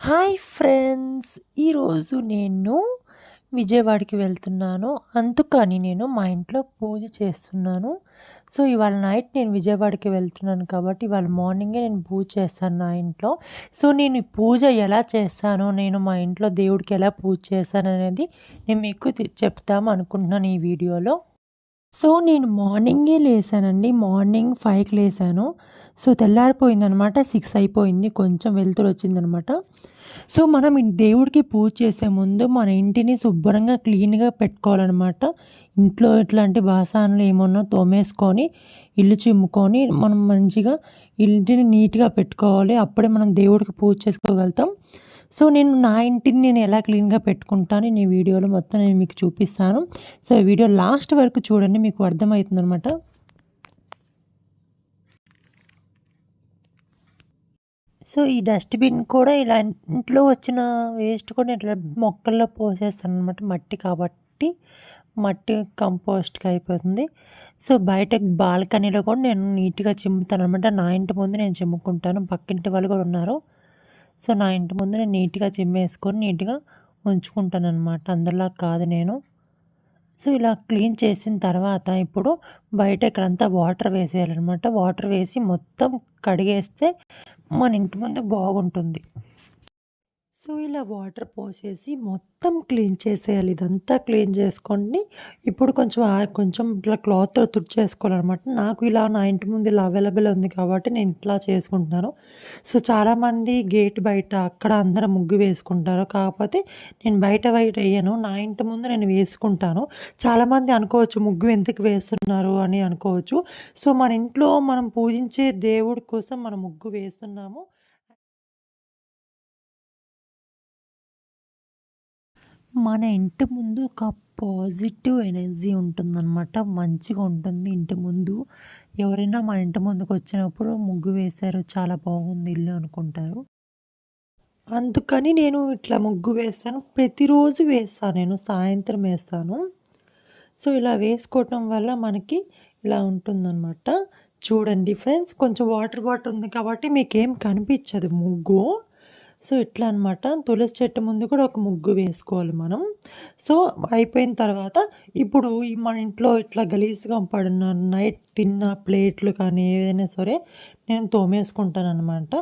Hi friends! ఈరోజు నేను విజయవాడకి వెళ్తున్నాను. అందుకని నేను మా ఇంట్లో పూజ చేస్తున్నాను. సో, ఇవాళ నైట్ నేను విజయవాడకి వెళ్తున్నాను కాబట్టి, ఇవాళ మార్నింగే నేను పూజ చేశాను నా ఇంట్లో. సో, నేను ఈ పూజ ఎలా చేశానో, నేను మా ఇంట్లో దేవుడికి ఎలా పూజ చేశాననేది నేను మీకు చెప్తాము అనుకుంటున్నాను ఈ వీడియోలో. సో, నేను మార్నింగే లేసానండి. మార్నింగ్ 5కి లేసాను. సో, తెల్లారిపోయిందనమాట. 6 అయిపోయింది. కొంచెం వెలుతురొచ్చిందనమాట. సో, మనం ఈ దేవుడికి పూజ చేసే ముందు మన ఇంటిని శుభ్రంగా క్లీన్‌గా పెట్టుకోవాలనమాట. ఇంట్లో ఇట్లాంటి బాసనలు ఏమన్నా తోమేసుకొని, ఇల్లు చిమ్ముకొని, మనం మంచిగా ఇంటిని నీట్‌గా పెట్టుకోవాలి. అప్పుడే మనం దేవుడికి పూజ చేసుకోగలుగుతాం. సో, నేను నా ఇంటిని నేను ఎలా క్లీన్‌గా పెట్టుకుంటాను ఈ వీడియోలో మొత్తం నేను మీకు చూపిస్తాను. సో, ఈ వీడియో లాస్ట్ వరకు చూడండి, మీకు అర్థమవుతుందనమాట. సో, ఈ డస్ట్‌బిన్ కూడా ఇలా ఇంట్లో వచ్చిన వేస్ట్ కూడా ఇట్లా మొక్కల్లో పోసేస్తాననమాట. మట్టి కాబట్టి మట్టి కంపోస్ట్‌గా అయిపోతుంది. సో, బయట బాల్కనీలో కూడా నేను నీట్‌గా చిమ్ముతాననమాట. నా ఇంటి ముందు నేను చిమ్ముకుంటాను. పక్కింటి వాళ్ళు కూడా ఉన్నారు. సో, నా ఇంటి ముందు నేను నీట్‌గా చిమ్మేసుకొని నీట్‌గా ఉంచుకుంటాననమాట. అందరిలా కాదు నేను. సో, ఇలా క్లీన్ చేసిన తర్వాత ఇప్పుడు బయట ఇక్కడంతా వాటర్ వేసేయాలనమాట. వాటర్ వేసి మొత్తం కడిగేస్తే మన ఇంటి ముందు బాగుంటుంది. సో, ఇలా వాటర్ పోసేసి మొత్తం క్లీన్ చేసేయాలి. ఇదంతా క్లీన్ చేసుకొని ఇప్పుడు కొంచెం ఇట్లా క్లాత్‌తో తుడిచేసుకోవాలనమాట. నాకు ఇలా నా ఇంటి ముందు ఇలా అవైలబుల్ ఉంది కాబట్టి నేను ఇట్లా చేసుకుంటున్నాను. సో, చాలామంది గేట్ బయట అక్కడ అందరూ ముగ్గు వేసుకుంటారు. కాకపోతే నేను బయట వేయను. నా ఇంటి ముందు నేను వేసుకుంటాను. చాలామంది అనుకోవచ్చు ముగ్గు ఎందుకు వేస్తున్నారు అని అనుకోవచ్చు. సో, మన ఇంట్లో మనం పూజించే దేవుడి కోసం మనం ముగ్గు వేస్తున్నాము. మన ఇంటి ముందు ఒక పాజిటివ్ ఎనర్జీ ఉంటుందన్నమాట. మంచిగా ఉంటుంది ఇంటి ముందు. ఎవరైనా మన ఇంటి ముందుకొచ్చినప్పుడు ముగ్గు వేశారు, చాలా బాగుంది ఇల్లు అనుకుంటారు. అందుకని నేను ఇట్లా ముగ్గు వేస్తాను. ప్రతిరోజు వేస్తాను నేను. సాయంత్రం వేస్తాను. సో, ఇలా వేసుకోవటం వల్ల మనకి ఇలా ఉంటుందన్నమాట. చూడండి ఫ్రెండ్స్, కొంచెం వాటర్ ఉంది కాబట్టి మీకేం కనిపించదు ముగ్గు. సో, ఇట్లా అనమాట. తులసి చెట్టు ముందు కూడా ఒక ముగ్గు వేసుకోవాలి మనం. సో, అయిపోయిన తర్వాత ఇప్పుడు మన ఇంట్లో ఇట్లా గలీజ్‌గా పడిన నైట్ తిన్న ప్లేట్లు కానీ ఏదైనా సరే నేను తోమేసుకుంటాననమాట.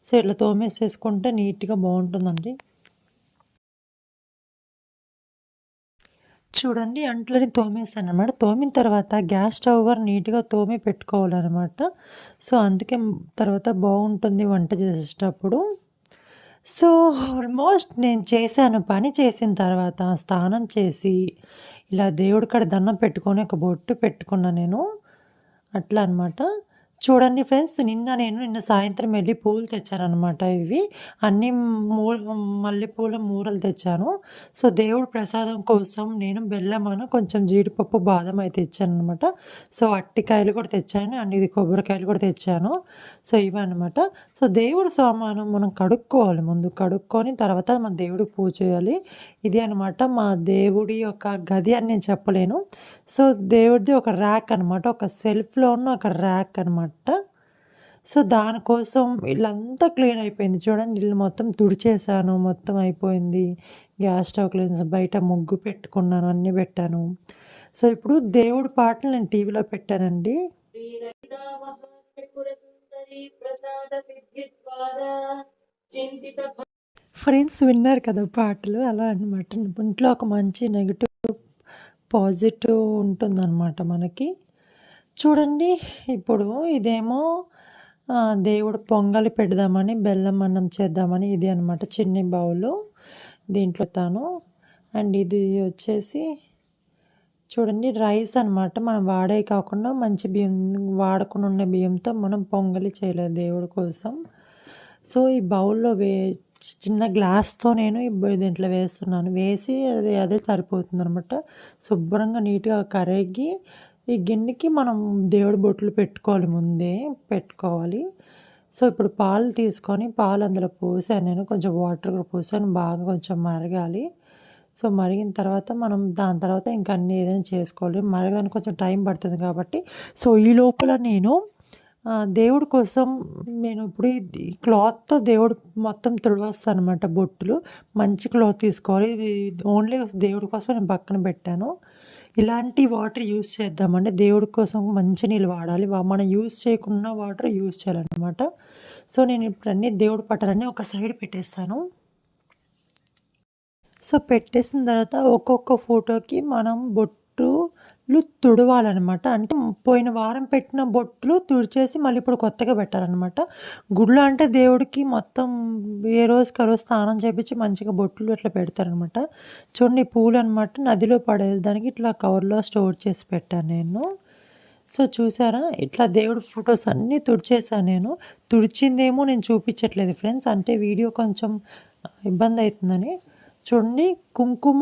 సో, ఇట్లా తోమేసేసుకుంటే నీట్‌గా బావుంటుందండి. చూడండి, అంట్లని తోమేసాననమాట. తోమిన తర్వాత గ్యాస్ స్టవ్ కూడా నీట్‌గా తోమి పెట్టుకోవాలనమాట. సో, అందుకే తర్వాత బావుంటుంది వంట చేసేటప్పుడు. సో, ఆల్మోస్ట్ నేను చేశాను. పని చేసిన తర్వాత స్నానం చేసి, ఇలా దేవుడి కాడ దండం పెట్టుకొని ఒక బొట్టు పెట్టుకున్నా నేను. అట్లా అనమాట. చూడండి ఫ్రెండ్స్, నిన్న సాయంత్రం వెళ్లి పూలు తెచ్చాననమాట ఇవి. అన్నీ మూ మల్లెపూల మూరలు తెచ్చాను. సో, దేవుడి ప్రసాదం కోసం నేను బెల్లమను, కొంచెం జీడిపప్పు, బాదం అయితే తెచ్చాననమాట. సో, అరటికాయలు కూడా తెచ్చాను. అండ్ ఇది కొబ్బరికాయలు కూడా తెచ్చాను. సో, ఇవన్నమాట. సో, దేవుడి సామాను మనం కడుక్కోవాలి ముందు. కడుక్కొని తర్వాత మన దేవుడికి పూజ చేయాలి. ఇది అనమాట మా దేవుడి యొక్క గది అని నేను చెప్పలేను. సో, దేవుడిది ఒక ర్యాక్ అనమాట. ఒక సెల్ఫ్‌లో ఉన్న ఒక ర్యాక్ అనమాట. సో, దానికోసం ఇల్లంతా క్లీన్ అయిపోయింది. చూడండి, ఇల్లు మొత్తం తుడిచేసాను. మొత్తం అయిపోయింది. గ్యాస్ స్టవ్ క్లీన్స్, బయట ముగ్గు పెట్టుకున్నాను. అన్నీ పెట్టాను. సో, ఇప్పుడు దేవుడి పాటలు నేను టీవీలో పెట్టానండి. ఫ్రెండ్స్, విన్నారు కదా పాటలు. అలా అనమాట. ఇంట్లో ఒక మంచి నెగెటివ్, పాజిటివ్ ఉంటుందన్నమాట మనకి. చూడండి, ఇప్పుడు ఇదేమో దేవుడు పొంగలి పెడదామని, బెల్లం అన్నం చేద్దామని ఇది అనమాట. చిన్ని బౌలు దీంట్లో తాను. అండ్ ఇది వచ్చేసి చూడండి రైస్ అనమాట. మనం వాడే కాకుండా మంచి బియ్యం, వాడకుండా ఉన్న బియ్యంతో మనం పొంగలి చేయలేదు దేవుడి కోసం. సో, ఈ బౌల్‌లో చిన్న గ్లాస్‌తో నేను దీంట్లో వేస్తున్నాను. వేసి అదే సరిపోతుందనమాట. శుభ్రంగా నీట్‌గా కడిగి ఈ గిన్నెకి మనం దేవుడి బొట్లు పెట్టుకోవాలి, ముందే పెట్టుకోవాలి. సో, ఇప్పుడు పాలు తీసుకొని పాలు అందులో పోసాను నేను. కొంచెం వాటర్ కూడా పోసాను. బాగా కొంచెం మరగాలి. సో, మరిగిన తర్వాత మనం దాని తర్వాత ఇంక అన్నీ ఏదైనా చేసుకోవాలి. మరగడానికి కొంచెం టైం పడుతుంది కాబట్టి, సో, ఈ లోపల నేను దేవుడి కోసం నేను ఇప్పుడు ఈ క్లాత్‌తో దేవుడు మొత్తం తుడవస్తాననమాట బొట్టులు. మంచి క్లాత్ తీసుకోవాలి. ఇవి ఓన్లీ దేవుడి కోసమే నేను పక్కన పెట్టాను. ఇలాంటి వాటర్ యూజ్ చేద్దామండి. దేవుడి కోసం మంచి నీళ్ళు వాడాలి. మనం యూజ్ చేయకున్న వాటర్ యూజ్ చేయాలనమాట. సో, నేను ఇప్పుడు అన్నీ దేవుడి పటాలన్నీ ఒక సైడ్ పెట్టేస్తాను. సో, పెట్టేసిన తర్వాత ఒక్కొక్క ఫోటోకి మనం బొట్టులు తుడవాలనమాట. అంటే పోయిన వారం పెట్టిన బొట్టులు తుడిచేసి మళ్ళీ ఇప్పుడు కొత్తగా పెట్టాలనమాట. గుడిలో అంటే దేవుడికి మొత్తం ఏ రోజుకి ఆ రోజు స్నానం చేపించి మంచిగా బొట్లు ఇట్లా పెడతారనమాట. చూడండి ఈ పూలనమాట నదిలో పడేయడానికి ఇట్లా కవర్‌లో స్టోర్ చేసి పెట్టాను నేను. సో, చూసారా? ఇట్లా దేవుడి ఫోటోస్ అన్నీ తుడిచేసాను నేను. తుడిచిందేమో నేను చూపించట్లేదు ఫ్రెండ్స్. అంటే వీడియో కొంచెం ఇబ్బందయితుందని. చూడండి కుంకుమ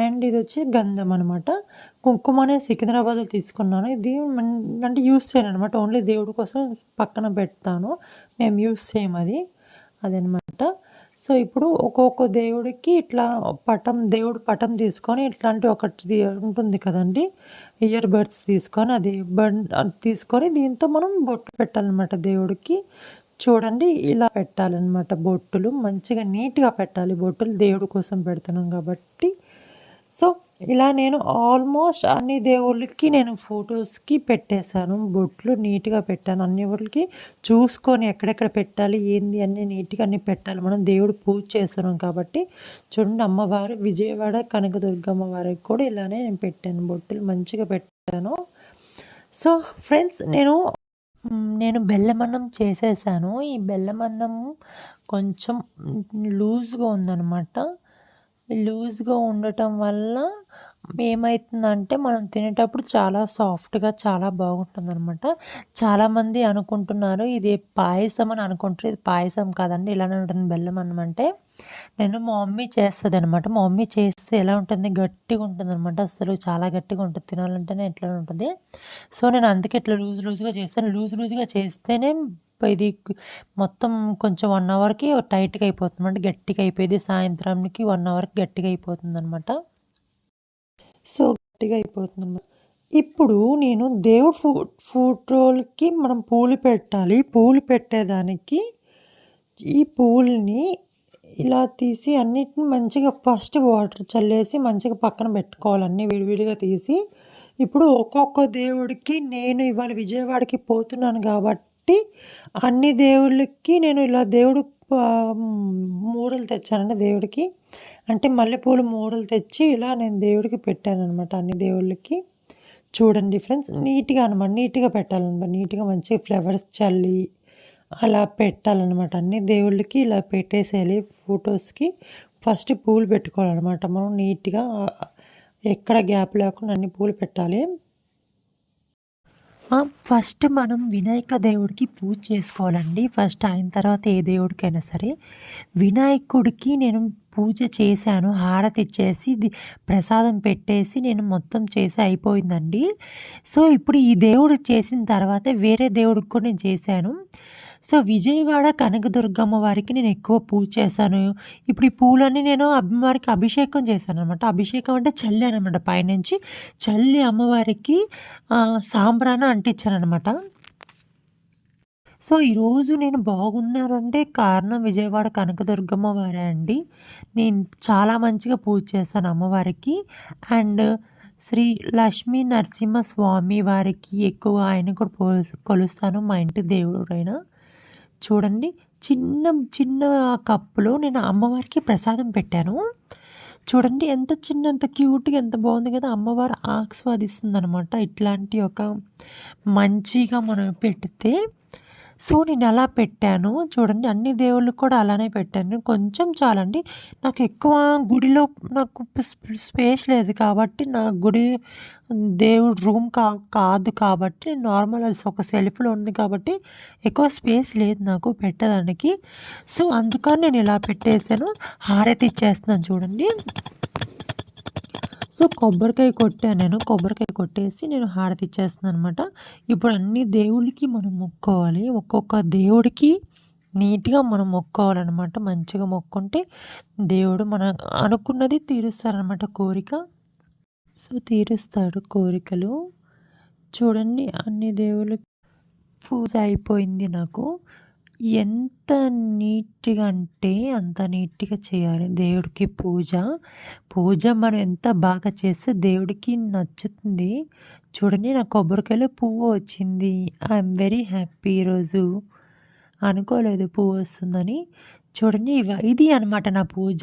అండ్ ఇదొచ్చి గంధం అనమాట. కుంకుమ అనేది సికింద్రాబాద్‌లో తీసుకున్నాను. ఇది అంటే యూజ్ చేయననమాట. ఓన్లీ దేవుడి కోసం పక్కన పెడతాను. మేము యూజ్ చేయమది. అదనమాట. సో, ఇప్పుడు ఒక్కొక్క దేవుడికి ఇట్లా దేవుడి పటం తీసుకొని ఇట్లాంటి ఒకటి ఉంటుంది కదండీ! ఇయర్ బడ్స్ తీసుకొని అది తీసుకొని దీంతో మనం బొట్లు పెట్టాలనమాట దేవుడికి. చూడండి ఇలా పెట్టాలనమాట బొట్టులు. మంచిగా నీట్‌గా పెట్టాలి బొట్టులు. దేవుడి కోసం పెడుతున్నాం కాబట్టి. సో, ఇలా నేను ఆల్మోస్ట్ అన్ని దేవుళ్ళకి నేను ఫోటోస్‌కి పెట్టేశాను. బొట్లు నీట్‌గా పెట్టాను. అన్ని వాటికి చూసుకొని ఎక్కడెక్కడ పెట్టాలి, ఏంది అన్నీ నీట్‌గా అన్నీ పెట్టాలి. మనం దేవుడు పూజ చేస్తున్నాం కాబట్టి. చూడండి అమ్మవారు విజయవాడ కనకదుర్గమ్మ వారికి కూడా ఇలానే నేను పెట్టాను. బొట్టులు మంచిగా పెట్టాను. సో, ఫ్రెండ్స్ నేను బెల్లమన్నం చేసేసాను. ఈ బెల్లమన్నం కొంచెం లూజ్‌గా ఉందనమాట. లూజ్‌గా ఉండటం వల్ల ఏమైతుందంటే మనం తినేటప్పుడు చాలా సాఫ్ట్‌గా చాలా బాగుంటుందనమాట. చాలామంది అనుకుంటున్నారు ఇది పాయసం అని అనుకుంటారు. ఇది పాయసం కాదండి. ఇలానే ఉంటుంది బెల్లమన్నం అంటే. మా మమ్మీ చేస్తదనమాట. మా మమ్మీ చేస్తే ఎలా ఉంటుంది గట్టిగా ఉంటుందనమాట. అసలు చాలా గట్టిగా ఉంటుంది. తినాలంటేనే ఎట్లా ఉంటుంది. సో, నేను అందుకే ఇట్లా లూజ్‌గా చేస్తాను. లూజ్‌గా చేస్తేనే ఇది మొత్తం కొంచెం 1 అవర్‌కి టైట్‌గా అయిపోతుంది. అంటే గట్టిగా అయిపోయేది. సాయంత్రానికి 1 అవర్‌కి గట్టిగా అయిపోతుందనమాట. సో, గట్టిగా అయిపోతుందనమాట. ఇప్పుడు నేను దేవుడి ఫోటోలకి మనం పూలు పెట్టాలి. పూలు పెట్టేదానికి ఈ పూలని ఇలా తీసి అన్నిటిని మంచిగా ఫస్ట్ వాటర్ చల్లేసి మంచిగా పక్కన పెట్టుకోవాలి. అన్నీ విడివిడిగా తీసి. ఇప్పుడు ఒక్కొక్క దేవుడికి నేను ఇవాళ విజయవాడకి పోతున్నాను కాబట్టి అన్ని దేవుళ్ళకి నేను ఇలా దేవుడు మూరలు తెచ్చానండి దేవుడికి. అంటే మల్లెపూలు మూరలు తెచ్చి ఇలా నేను దేవుడికి పెట్టాననమాట అన్ని దేవుళ్ళకి. చూడండి ఫ్రెండ్స్ నీట్‌గా పెట్టాలనమాట. నీట్‌గా మంచిగా ఫ్లవర్స్ చల్లి అలా పెట్టాలనమాట. అన్ని దేవుళ్ళకి ఇలా పెట్టేసేయాలి ఫోటోస్‌కి. ఫస్ట్ పూలు పెట్టుకోవాలనమాట. మనం నీట్‌గా ఎక్కడ గ్యాప్ లేకుండా అన్ని పూలు పెట్టాలి. ఫస్ట్ మనం వినాయక దేవుడికి పూజ చేసుకోవాలండి. ఫస్ట్ అయిన తర్వాత ఏ దేవుడికైనా సరే. వినాయకుడికి నేను పూజ చేశాను. హారతి ఇచ్చేసి ప్రసాదం పెట్టేసి నేను మొత్తం చేసి అయిపోయిందండి. సో, ఇప్పుడు ఈ దేవుడు చేసిన తర్వాత వేరే దేవుడికి కూడా నేను చేశాను. సో, విజయవాడ కనకదుర్గమ్మ వారికి నేను ఎక్కువ పూజ చేశాను. ఇప్పుడు ఈ పూలన్నీ నేను అమ్మవారికి అభిషేకం చేశాననమాట. అభిషేకం అంటే చల్లాననమాట పైనుంచి. చల్లి అమ్మవారికి సాంబ్రాణ అంటించాననమాట. సో, ఈరోజు నేను బాగున్నానంటే కారణం విజయవాడ కనకదుర్గమ్మ వారే అండి. నేను చాలా మంచిగా పూజ చేశాను అమ్మవారికి. అండ్ శ్రీ లక్ష్మీ నరసింహస్వామి వారికి ఎక్కువ ఆయన కూడా కొలుస్తాను. మా ఇంటి దేవుడైన. చూడండి చిన్న కప్పులో నేను అమ్మవారికి ప్రసాదం పెట్టాను. చూడండి ఎంత అంత క్యూట్‌గా ఎంత బాగుంది కదా! అమ్మవారు ఆస్వాదిస్తుందనమాట. ఇట్లాంటి ఒక మంచిగా మనం పెడితే. సో, నేను అలా పెట్టాను. చూడండి అన్ని దేవుళ్ళకి కూడా అలానే పెట్టాను. కొంచెం చాలండి. నాకు ఎక్కువ గుడిలో నాకు స్పేస్ లేదు కాబట్టి నా గుడి దేవుడి రూమ్ కాదు కాబట్టి నార్మల్ ఒక సెల్ఫ్‌లో ఉంది కాబట్టి ఎక్కువ స్పేస్ లేదు నాకు పెట్టడానికి. సో, అందుకని నేను ఇలా పెట్టేసాను. హారతి ఇచ్చేస్తున్నాను చూడండి. సో, కొబ్బరికాయ కొట్టాను నేను. కొబ్బరికాయ కొట్టేసి నేను హారతి ఇచ్చేస్తున్నాను అనమాట. ఇప్పుడు అన్ని దేవుళ్ళకి మనం మొక్కోవాలి. ఒక్కొక్క దేవుడికి నీట్‌గా మనం మొక్కోవాలనమాట. మంచిగా మొక్కుంటే దేవుడు మనం అనుకున్నది తీరుస్తారనమాట కోరిక. సో, తీరుస్తాడు కోరికలు. చూడండి అన్ని దేవుళ్ళకి పూజ అయిపోయింది నాకు. ఎంత నీట్‌గా అంటే అంత నీట్‌గా చేయాలి దేవుడికి పూజ. పూజ మనం ఎంత బాగా చేస్తే దేవుడికి నచ్చుతుంది. చూడండి నా కొబ్బరికాయలో పువ్వు వచ్చింది. ఐయామ్ వెరీ హ్యాపీ ఈరోజు. అనుకోలేదు పువ్వు వస్తుందని. చూడండి ఇది అనమాట నా పూజ.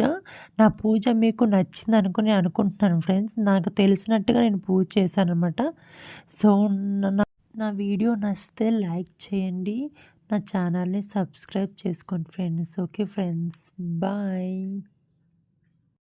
నా పూజ మీకు నచ్చిందనుకుని అనుకుంటున్నాను ఫ్రెండ్స్. నాకు తెలిసినట్టుగా నేను పూజ చేశాననమాట. సో, నా నా వీడియో నచ్చితే లైక్ చేయండి. నా ఛానల్‌ని సబ్స్క్రైబ్ చేసుకోండి ఫ్రెండ్స్. Okay friends. బాయ్.